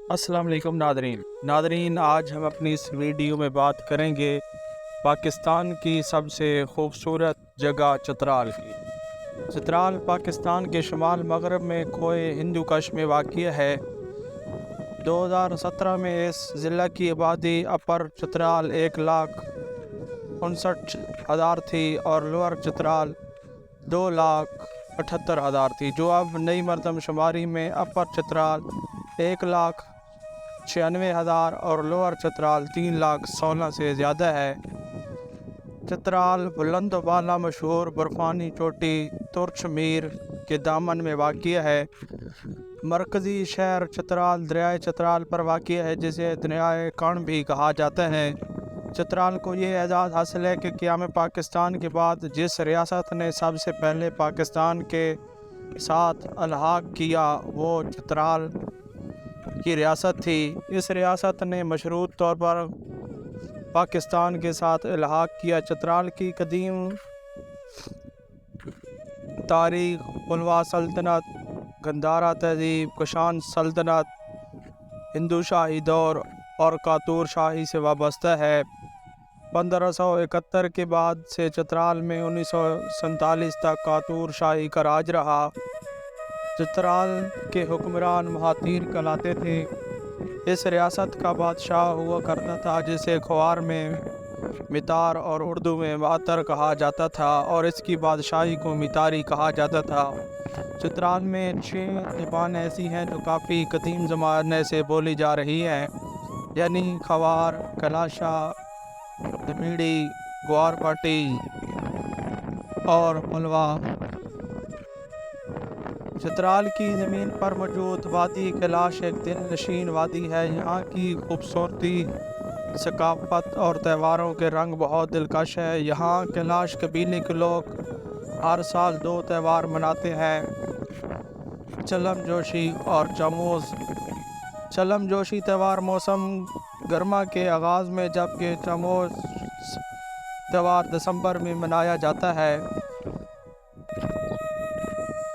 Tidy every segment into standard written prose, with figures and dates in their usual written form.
अस्सलाम वालेकुम नादरीन, आज हम अपनी इस वीडियो में बात करेंगे पाकिस्तान की सबसे खूबसूरत जगह चित्राल की। चित्राल पाकिस्तान के शुमाल मगरब में खोए हिंदू कश में वाक़िया है। 2017 में इस ज़िला की आबादी अपर चित्राल 1,59,000 थी और लोअर चित्राल 2,78,000 थी, जो अब नई मरदमशुमारी में अपर चित्राल 1,96,000 और लोअर चित्राल 3,16,000 से ज़्यादा है। चित्राल बुलंद वाला मशहूर बर्फ़ानी चोटी तुर्च मीर के दामन में वाक़िया है। मरकज़ी शहर चित्राल दरियाए चित्राल पर वाक़िया है, जिसे दरियाए कर्ण भी कहा जाता है। चित्राल को ये एजाज़ हासिल है कि क़याम पाकिस्तान के बाद जिस रियासत ने सबसे पहले पाकिस्तान के साथ अलहाक़ किया वो चित्राल की रियासत थी। इस रियासत ने मशरूत तौर पर पाकिस्तान के साथ अलहाक़ किया। चित्राल की कदीम तारीख़ पुलवा सल्तनत, गंधारा तहज़ीब, कुशान सल्तनत, हिंदू शाही दौर और कातूर शाही से वाबस्ता है। 1571 के बाद से चित्राल में 1947 तक कातूर शाही का राज रहा। चित्राल के हुक्मरान महातीर कहलाते थे। इस रियासत का बादशाह हुआ करता था, जिसे ख्वार में मितार और उर्दू में मातर कहा जाता था, और इसकी बादशाही को मितारी कहा जाता था। चित्राल में 6 ज़बान ऐसी हैं जो काफ़ी कदीम ज़माने से बोली जा रही हैं, यानी ख्वार, कलाशा, दमीड़ी, ग्वारपाटी और पुलवा। चित्राल की ज़मीन पर मौजूद वादी कैलाश एक दिल नशीन वादी है। यहाँ की खूबसूरती, सकाफत और त्योहारों के रंग बहुत दिलकश है। यहाँ कैलाश कबीले के लोग हर साल 2 त्यौहार मनाते हैं, चलम जोशी और चमोज़। चलम जोशी त्यौहार मौसम गर्मा के आगाज़ में, जबकि चमोज़ त्यौहार दिसंबर में मनाया जाता है।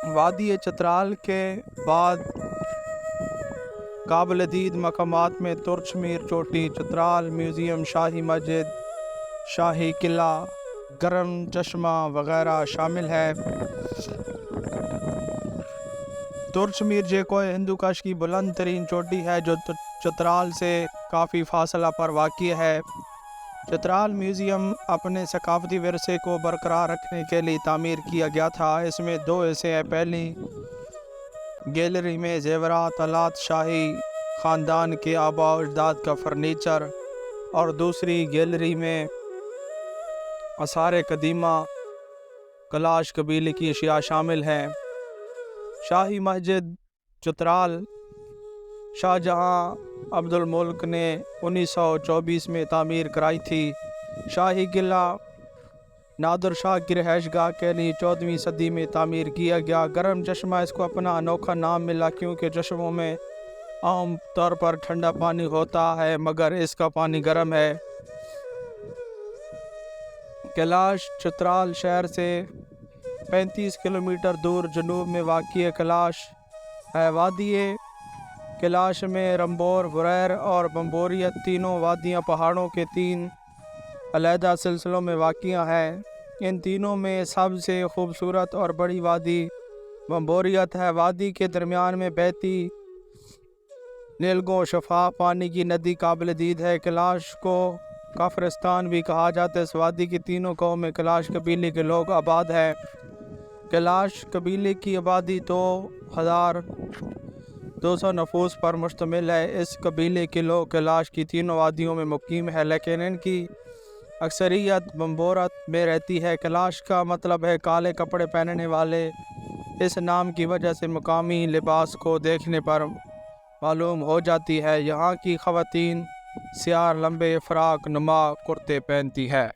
वादी चित्राल के बाद काबिल दीद मकामात में तुर्च मीर चोटी, चित्राल म्यूज़ियम, शाही मस्जिद, शाही किला, गरम चश्मा वगैरह शामिल है। तुर्च मीर जेकोय हिंदू कश की बुलंद तरीन चोटी है, जो चित्राल से काफ़ी फासला पर वाक़िया है। चित्राल म्यूज़ियम अपने सकाफती विरसे को बरकरार रखने के लिए तामीर किया गया था। इसमें 2 हिस्से हैं। पहली गैलरी में ज़ेवरात आलात शाही ख़ानदान के आबा व अजदाद का फर्नीचर, और दूसरी गैलरी में आसार कदीमा कलाश कबीले की अशिया शामिल हैं। शाही मस्जिद चित्राल शाहजहाँ अब्दुल मुल्क ने 1924 में तामीर कराई थी। शाही किला नादर शाह की रहायशगाह के लिए 14वीं सदी में तामीर किया गया। गरम चश्मा इसको अपना अनोखा नाम मिला क्योंकि चश्मों में आम तौर पर ठंडा पानी होता है, मगर इसका पानी गर्म है। कैलाश चित्राल शहर से 35 किलोमीटर दूर जनूब में वाक़िया कैलाश है। वादी कैलाश में रंबोर, बुरैर और बम्बोरियत तीनों वादियाँ पहाड़ों के 3 अलहदा सिलसिलों में वाक़िया हैं। इन तीनों में सबसे खूबसूरत और बड़ी वादी बम्बोरियत है। वादी के दरमियान में बहती नीलगो शफाफ पानी की नदी काबिल दीद है। कैलाश को काफरिस्तान भी कहा जाता है। इस वादी की तीनों गाँव में कैलाश कबीले के लोग आबाद हैं। कैलाश कबीले की आबादी 2,200 नफूस पर मुश्तमिल है। इस कबीले के लोग कैलाश की तीनों वादियों में मुकीम है, लेकिन इनकी अक्सरियत बम्बोरत में रहती है। कैलाश का मतलब है काले कपड़े पहनने वाले। इस नाम की वजह से मुकामी लिबास को देखने पर मालूम हो जाती है। यहाँ की ख़वातीन स्याह लंबे फ़राक नुमा कुर्ते पहनती है।